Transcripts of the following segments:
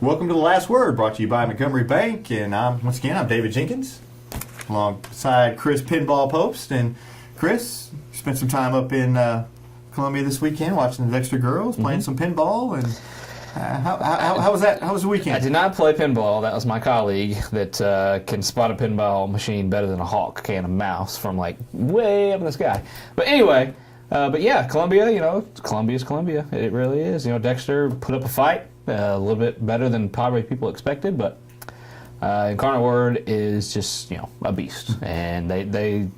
Welcome to The Last Word, brought to you by Montgomery Bank. And once again, I'm David Jenkins, alongside Chris Pinball Post. And Chris, you spent some time up in Columbia this weekend watching the Dexter girls, playing some pinball. And how was that? How was the weekend? I did not play pinball. That was my colleague that can spot a pinball machine better than a hawk can a mouse from like way up in the sky. But anyway, yeah, Columbia, Columbia's Columbia. It really is. Dexter put up a fight. A little bit better than probably people expected, but Incarnate Word is just a beast, and they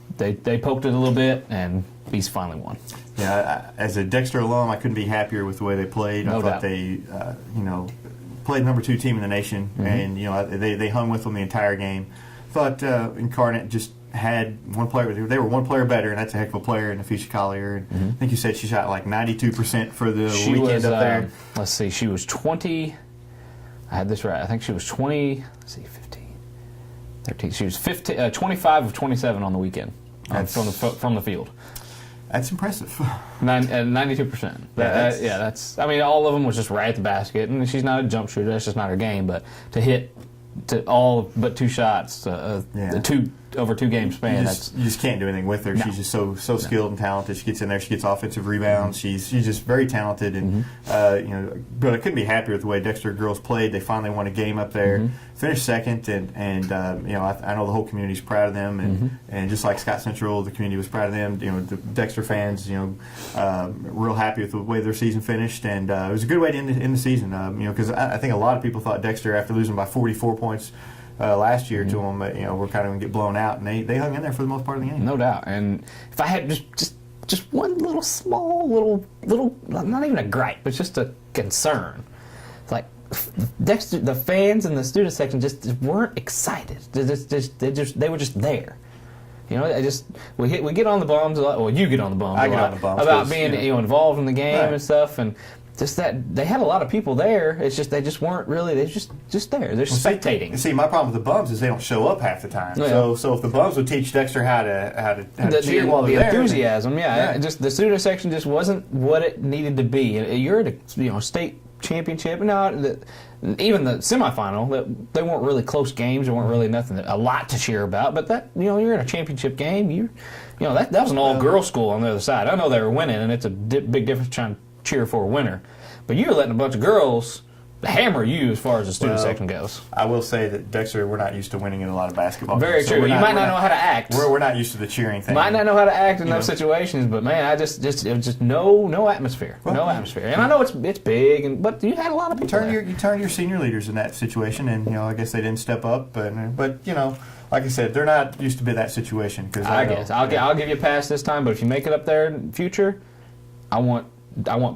poked it a little bit, and Beast finally won. Yeah, as a Dexter alum, I couldn't be happier with the way they played. No I thought doubt. they played number 2 team in the nation, and they hung with them the entire game. Thought Incarnate just had one player. They were one player better, and that's a heck of a player in Afisha Collier. And I think you said she shot like 92% for the weekend up there. Let's see, she was 20. I had this right. I think she was 20. Let's see, 15, 13. She was 25 of 27 on the weekend from the field. That's impressive. 92%. Yeah, that's. I mean, all of them was just right at the basket, and she's not a jump shooter. That's just not her game. But to hit to all but 2 shots, over 2 game span. You just can't do anything with her. No. She's just so skilled and talented. She gets in there. She gets offensive rebounds. She's just very talented, and but I couldn't be happier with the way Dexter girls played. They finally won a game up there, finished second, and I know the whole community's proud of them, and just like Scott Central, the community was proud of them. The Dexter fans, real happy with the way their season finished, and it was a good way to end the season. Because I think a lot of people thought Dexter, after losing by 44 points. Last year to them, we're kind of going to get blown out, and they hung in there for the most part of the game. No doubt. And if I had just one little small little, not even a gripe, but just a concern. It's like Dexter, the fans in the student section just weren't excited. They were just there. We get on the bums a lot. Well, you get on the bums. I get on the bums about being involved in the game and stuff, and. Just that they had a lot of people there. It's just they just weren't really. They're just there. They're spectating. See, my problem with the bums is they don't show up half the time. Yeah. So if the bums would teach Dexter how to cheer while they're there, the enthusiasm, just the student section just wasn't what it needed to be. You're at a state championship, even the semifinal. They weren't really close games. There weren't really a lot to cheer about. But that you're in a championship game. That was an all girls school on the other side. I know they were winning, and it's a big difference trying to cheer for a winner, but you're letting a bunch of girls hammer you as far as the student section goes. I will say that Dexter, we're not used to winning in a lot of basketball. Very games. true. You might not know how to act. We're not used to the cheering thing. Might not know how to act in those situations, but man, it was just no atmosphere, no atmosphere. And I know it's big, but you had a lot of people. You turn your senior leaders in that situation, and I guess they didn't step up, but like I said, they're not used to be that situation. Because I'll give you a pass this time, but if you make it up there in the future, I want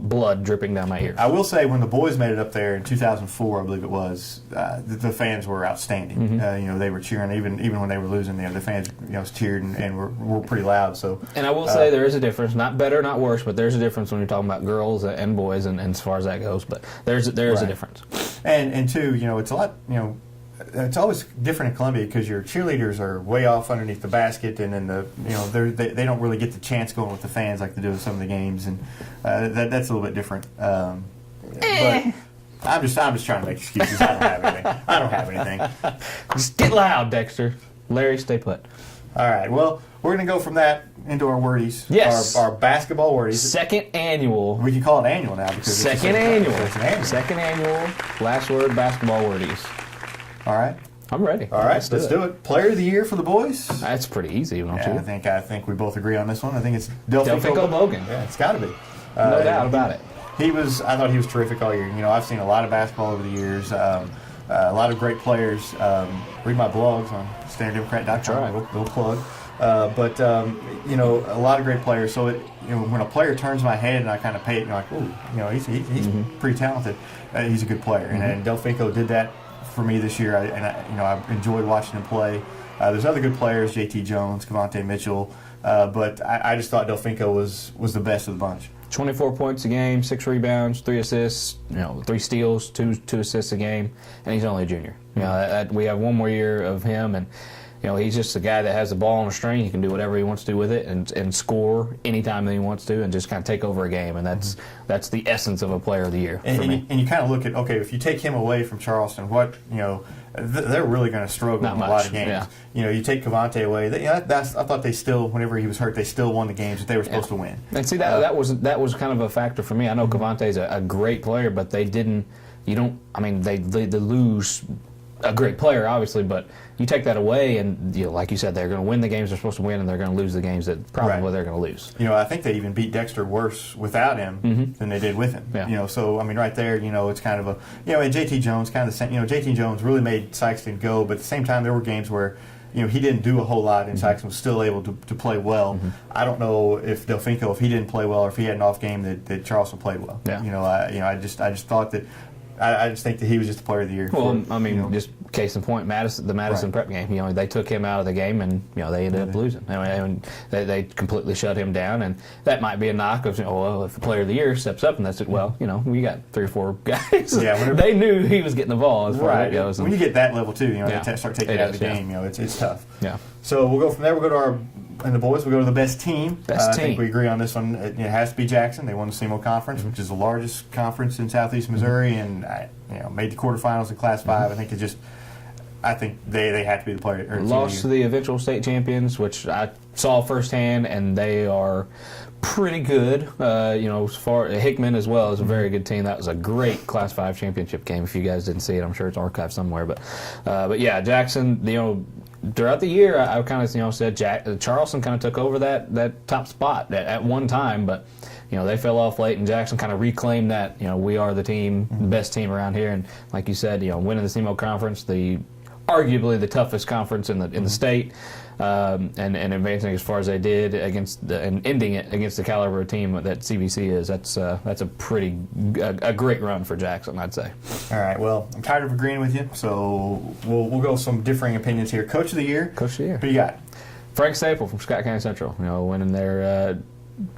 blood dripping down my ears. I will say, when the boys made it up there in 2004, I believe it was, the fans were outstanding. They were cheering even when they were losing. The fans cheered and were pretty loud. So, and I will say there is a difference. Not better, not worse, but there's a difference when you're talking about girls and boys, and as far as that goes. But there's a difference. And two, it's a lot. It's always different in Columbia because your cheerleaders are way off underneath the basket, and then they don't really get the chance going with the fans like they do in some of the games, and that's a little bit different. But I'm just trying to make excuses. I don't have anything. Just get loud, Dexter. Larry, stay put. All right. Well, we're going to go from that into our wordies. Yes. Our basketball wordies. Second annual. We can call it annual now because Second annual. Last Word basketball wordies. All right. I'm ready. All right, let's do it. Player of the year for the boys? That's pretty easy, don't you? I think we both agree on this one. I think it's Delfinko Bogan. Yeah, it's got to be. No doubt about it. I thought he was terrific all year. I've seen a lot of basketball over the years. A lot of great players. Read my blogs on StandardDemocrat.com. Right. Go plug. But a lot of great players. So when a player turns my head and I kind of pay it, like, ooh, he's pretty talented. He's a good player, and Delfinko did that for me this year, I enjoyed watching him play. There's other good players, J.T. Jones, Cavante Mitchell, but I just thought Delfinko was the best of the bunch. 24 points a game, 6 rebounds, 3 assists, 3 steals, two assists a game, and he's only a junior. We have one more year of him, and he's just a guy that has the ball on a string. He can do whatever he wants to do with it and score anytime that he wants to and just kind of take over a game. And that's the essence of a player of the year. And you kind of look at, okay, if you take him away from Charleston, they're really going to struggle in a lot of games. Yeah. You take Cavante away. I thought they still, whenever he was hurt, they still won the games that they were supposed to win. And see, that was kind of a factor for me. I know Cavante's a great player, but they didn't. They lose a great player, obviously, but you take that away, and like you said, they're going to win the games they're supposed to win, and they're going to lose the games that probably they're going to lose. I think they even beat Dexter worse without him than they did with him. Yeah. So right there, it's kind of and JT Jones kind of the same. JT Jones really made Sykeston go, but at the same time, there were games where he didn't do a whole lot, and Sykeston was still able to play well. I don't know if Delfinco, if he didn't play well, or if he had an off game that Charleston played well. Yeah. I just thought that. I just think that he was just the player of the year. Well, just case in point, the Madison prep game. They took him out of the game, and they ended up losing. They completely shut him down, and that might be a knock of, if the player of the year steps up, and that's it. Well, we got 3 or 4 guys. They knew he was getting the ball as far as it goes. When you get that level too, they start taking it out of the game. It's tough. Yeah. So we'll go from there. We'll go to and the boys, we go to the best team. I think we agree on this one. It has to be Jackson. They won the SEMO Conference, which is the largest conference in Southeast Missouri, and made the quarterfinals in Class 5. I think they have to be the player. Lost to the eventual state champions, which I saw firsthand, and they are pretty good. As far Hickman as well is a very good team. That was a great Class 5 championship game. If you guys didn't see it, I'm sure it's archived somewhere. But yeah, Jackson. Throughout the year, I kind of said Charleston kind of took over that top spot at one time, but they fell off late, and Jackson kind of reclaimed that. We are the team, best team around here, and like you said, winning the SEMO Conference, arguably the toughest conference in the state, and advancing as far as they did and ending it against the caliber of team that CBC is. That's a great run for Jackson, I'd say. All right. Well, I'm tired of agreeing with you, so we'll go some differing opinions here. Coach of the year. Coach of the year. Who you got? Frank Staple from Scott County Central. Winning their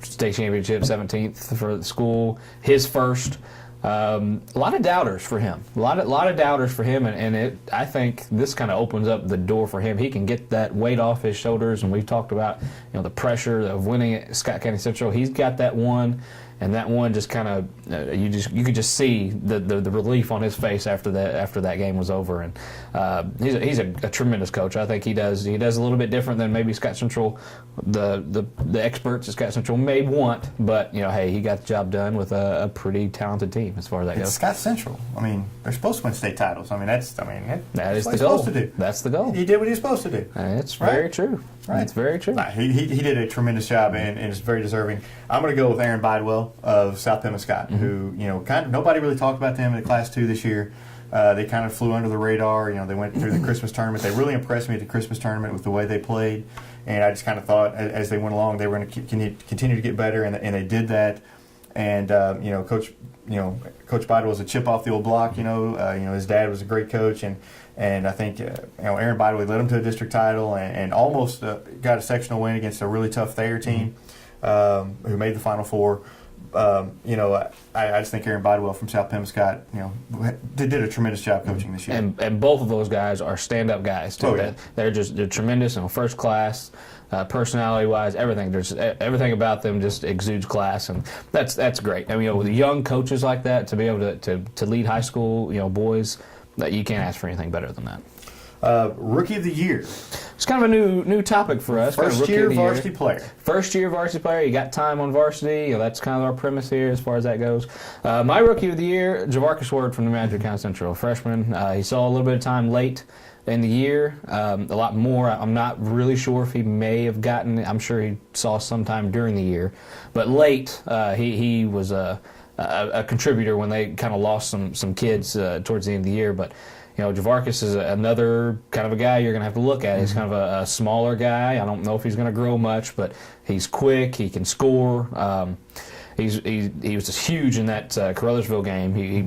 state championship, 17th for the school, his first. A lot of doubters for him. A lot of doubters for him, and I think this kind of opens up the door for him. He can get that weight off his shoulders, and we've talked about the pressure of winning at Scott County Central. He's got that one, and that one just kind of you could just see the relief on his face after that game was over. And he's a tremendous coach. I think he does a little bit different than maybe Scott Central, the experts at Scott Central may want, but hey, he got the job done with a pretty talented team as far as that goes. Scott Central. They're supposed to win state titles. That is the goal. Supposed to do. That's the goal. He did what he was supposed to do. It's very true. Right. It's very true. He did a tremendous job and is very deserving. I'm going to go with Aaron Bidwell of South Pemiscot, who kind of nobody really talked about them in Class 2 this year. They kind of flew under the radar. They went through the Christmas tournament. They really impressed me at the Christmas tournament with the way they played, and I just kind of thought as they went along they were going to continue to get better, and they did that. And Coach Bidwell was a chip off the old block. His dad was a great coach, and I think Aaron Bidwell led them to a district title and almost got a sectional win against a really tough Thayer team who made the Final Four. I just think Aaron Bidwell from South Pemiscot, did a tremendous job coaching this year. And both of those guys are stand-up guys too. Yeah. They're tremendous and first class, personality-wise, everything. Everything about them just exudes class, and that's great. With young coaches like that, to be able to lead high school, boys, that you can't ask for anything better than that. Rookie of the Year. It's kind of a new topic for us. First year varsity player. First year varsity player. You got time on varsity. That's kind of our premise here as far as that goes. My Rookie of the Year, Javarcus Ward from New Madrid County Central, freshman. He saw a little bit of time late in the year, a lot more. I'm not really sure if he may have gotten. I'm sure he saw sometime during the year, but late he was a contributor when they kind of lost some kids towards the end of the year, but. Javarcus is another kind of a guy you're going to have to look at. He's kind of a smaller guy. I don't know if he's going to grow much, but he's quick. He can score. He was just huge in that Caruthersville game. He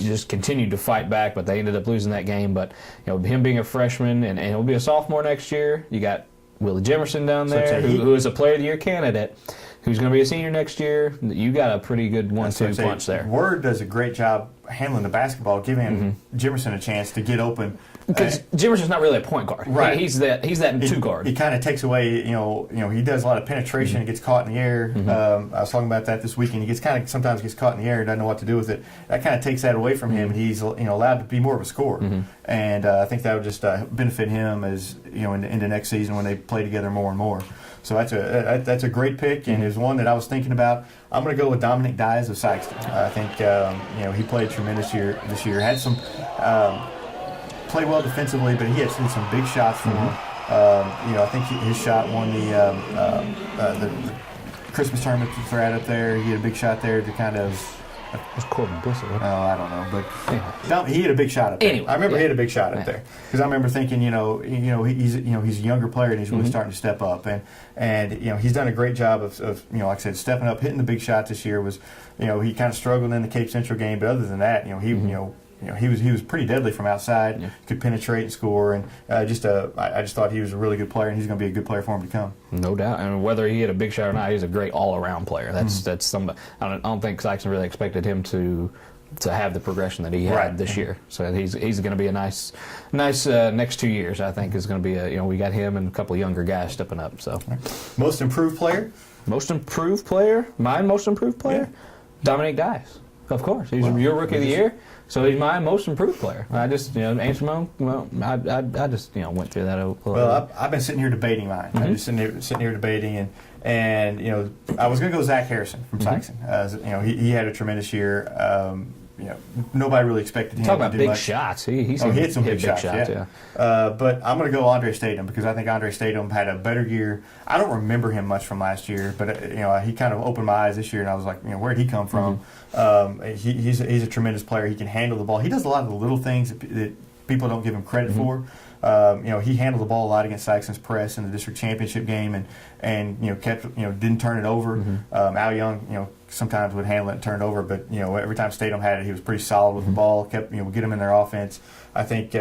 just continued to fight back, but they ended up losing that game. But him being a freshman and he'll be a sophomore next year. You got Willie Jimerson down there, who is a Player of the Year candidate. who's going to be a senior next year, you got a pretty good 1-2 punch there. Word does a great job handling the basketball, giving Jimerson a chance to get open. Because Jimerson's not really a point guard. Right. He's that two guard. He kind of takes away, he does a lot of penetration and gets caught in the air. I was talking about that this weekend. He sometimes gets caught in the air and doesn't know what to do with it. That kind of takes that away from him, and he's allowed to be more of a scorer. And I think that would just benefit him as into next season when they play together more and more. So that's a great pick, and is one that I was thinking about. I'm going to go with Dominic Dyes of Sykeston. I think he played tremendous this year. Had some played well defensively, but he had seen some big shots from him. I think his shot won the Christmas tournament threat up there. He had a big shot there to kind of. It was Corbin Bissell. Oh, I don't know, but he had a big shot up there. Anyway, I remember he had a big shot up there because I remember thinking, he's a younger player and he's really starting to step up, and he's done a great job of like I said, stepping up, hitting the big shot this year. Was he kind of struggled in the Cape Central game, but other than that, he was pretty deadly from outside, could penetrate and score, and I just thought he was a really good player, and he's going to be a good player for him to come. No doubt, and whether he hit a big shot or not, he's a great all-around player. That's somebody. I don't think Sykeston really expected him to have the progression that he had this year. So he's going to be a nice next 2 years. I think is going to be we got him and a couple of younger guys stepping up. So most improved player, my most improved player, Dominic Dyes. Of course, he's your rookie of the year. So he's my most improved player. I just, answer my own. Well, I just, went through that. Well, I've been sitting here debating mine. I'm just sitting here debating, and I was going to go Zach Harrison from Sykeston. He had a tremendous year. Nobody really expected him Talk to about do big much. shots. He hit some big shots. Yeah. But I'm going to go Andre Statham because I think Andre Statham had a better year. I don't remember him much from last year, but he kind of opened my eyes this year, and I was like, where did he come from? He's a tremendous player. He can handle the ball. He does a lot of the little things that people don't give him credit for. He handled the ball a lot against Sykeston's press in the district championship game, and kept didn't turn it over. Al Young sometimes would handle it and turn it over, but every time Statham had it, he was pretty solid with the ball. Kept get him in their offense. I think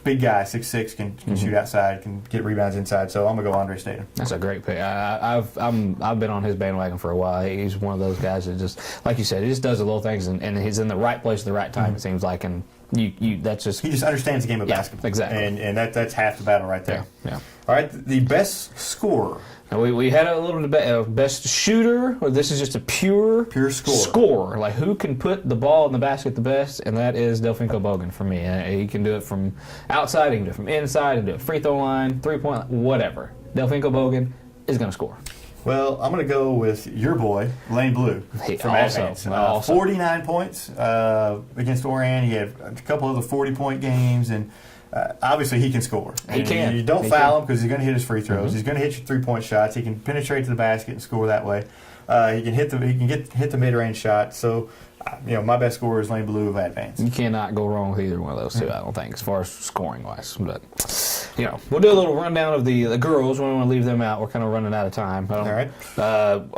big guy, 6'6", can shoot outside, can get rebounds inside. So I'm gonna go Andre Statham. That's a great pick. I've been on his bandwagon for a while. He's one of those guys that just, like you said, he just does the little things, and he's in the right place at the right time. It seems like, and that's just he just understands the game of basketball. Exactly, and that's half the battle right there. Yeah. All right, the best scorer. Now we had a little debate. Best shooter, or this is just a pure scorer. Like who can put the ball in the basket the best, and that is Delfinko Bogan for me. He can do it from outside, he can do it from inside, he can do it free throw line, 3-point, whatever. Delfinko Bogan is going to score. Well, I'm going to go with your boy, Lane Blue, from Advance. 49 points against Orion. He had a couple other 40-point games, and obviously he can score. He can. You don't foul him because he's going to hit his free throws. He's going to hit your 3-point shots. He can penetrate to the basket and score that way. He can hit the mid-range shot. So, my best scorer is Lane Blue of Advance. You cannot go wrong with either one of those two, I don't think, as far as scoring-wise. But, we'll do a little rundown of the girls. We don't want to leave them out. We're kind of running out of time. All right.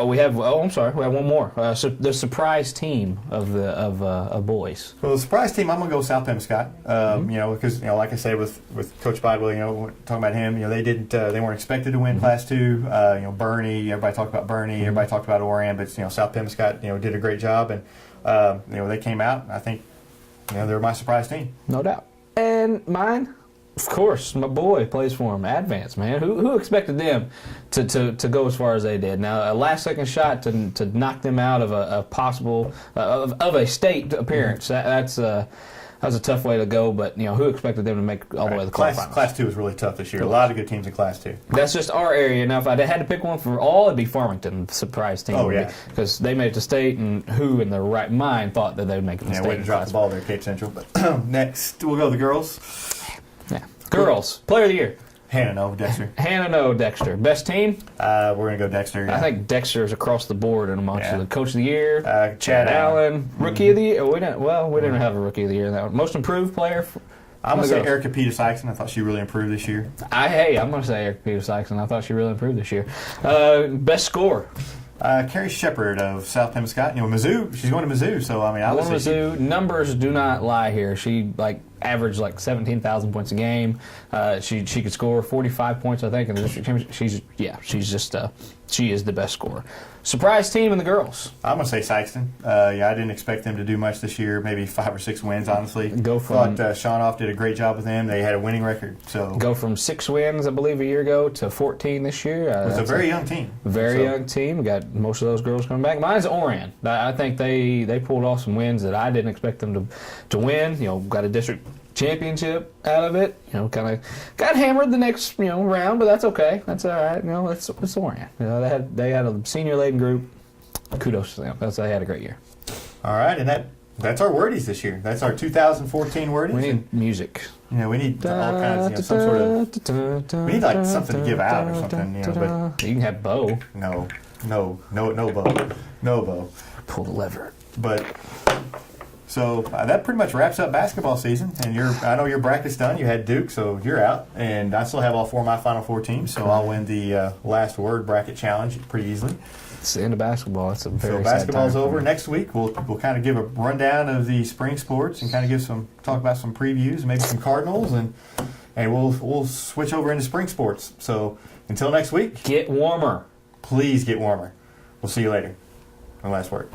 We have one more. So the surprise team of boys. Well, the surprise team, I'm going to go South Pembescott. Because, like I said, with Coach Bidwell, talking about him, they weren't expected to win Class 2. Bernie, everybody talked about Bernie, everybody talked about Orion, but, South Pembescott, did a great job. And, they came out, and I think, they're my surprise team. No doubt. And mine, of course, my boy plays for him. Advance, man. Who expected them to go as far as they did? Now, a last-second shot to knock them out of a possible of a state appearance. That was a tough way to go, but who expected them to make all the way to the quarterfinals? Class 2 was really tough this year. A lot of good teams in Class 2. That's just our area. Now, if I had to pick one for all, it'd be Farmington, surprise team. Oh, yeah. Because they made it to state, and who in their right mind thought that they would make it to state? Yeah, way to drop the ball there, Cape Central. But next, we'll go to the girls. Yeah. Girls, player of the year. Hannah Dexter. Hannah Dexter. Best team? We're going to go Dexter. Yeah. I think Dexter is across the board and amongst the coach of the year, Chad Allen. Rookie of the year. We didn't have a rookie of the year in that one. Most improved player? I'm going to say Erica Peter Sykeston. I thought she really improved this year. I'm going to say Erica Peter Sykeston. I thought she really improved this year. Best scorer? Carrie Shepard of South Pembescott. Mizzou. She's going to Mizzou, so I would say Mizzou. Numbers do not lie here. She averaged like 17,000 points a game. She could score 45 points, I think, in the district championship. She is the best scorer. Surprise team in the girls. I'm going to say Sykeston. I didn't expect them to do much this year, maybe 5 or 6 wins, honestly. Thought Shawnoff did a great job with them. They had a winning record. So go from 6 wins, I believe, a year ago to 14 this year. It's a very young team. Young team. We got most of those girls coming back. Mine's Oran. I think they pulled off some wins that I didn't expect them to win. Got a district championship out of it. Kind of got hammered the next round, but that's okay. That's all right. It's Oran. They had a senior laden group. Kudos to them. They had a great year. All right, and that's our Wordies this year. That's our 2014 Wordies. We need music. We need all kinds, some sort of. We need like something to give out or something. But you can have Bo. No bow, no bow. Pull the lever. But. So that pretty much wraps up basketball season, and I know your bracket's done. You had Duke, so you're out, and I still have all 4 of my Final Four teams, so I'll win the last word bracket challenge pretty easily. It's the end of basketball. It's a very so basketball's over. Next week we'll kind of give a rundown of the spring sports and kind of talk about some previews, maybe some Cardinals, and we'll switch over into spring sports. So until next week, get warmer. Please get warmer. We'll see you later. My last word.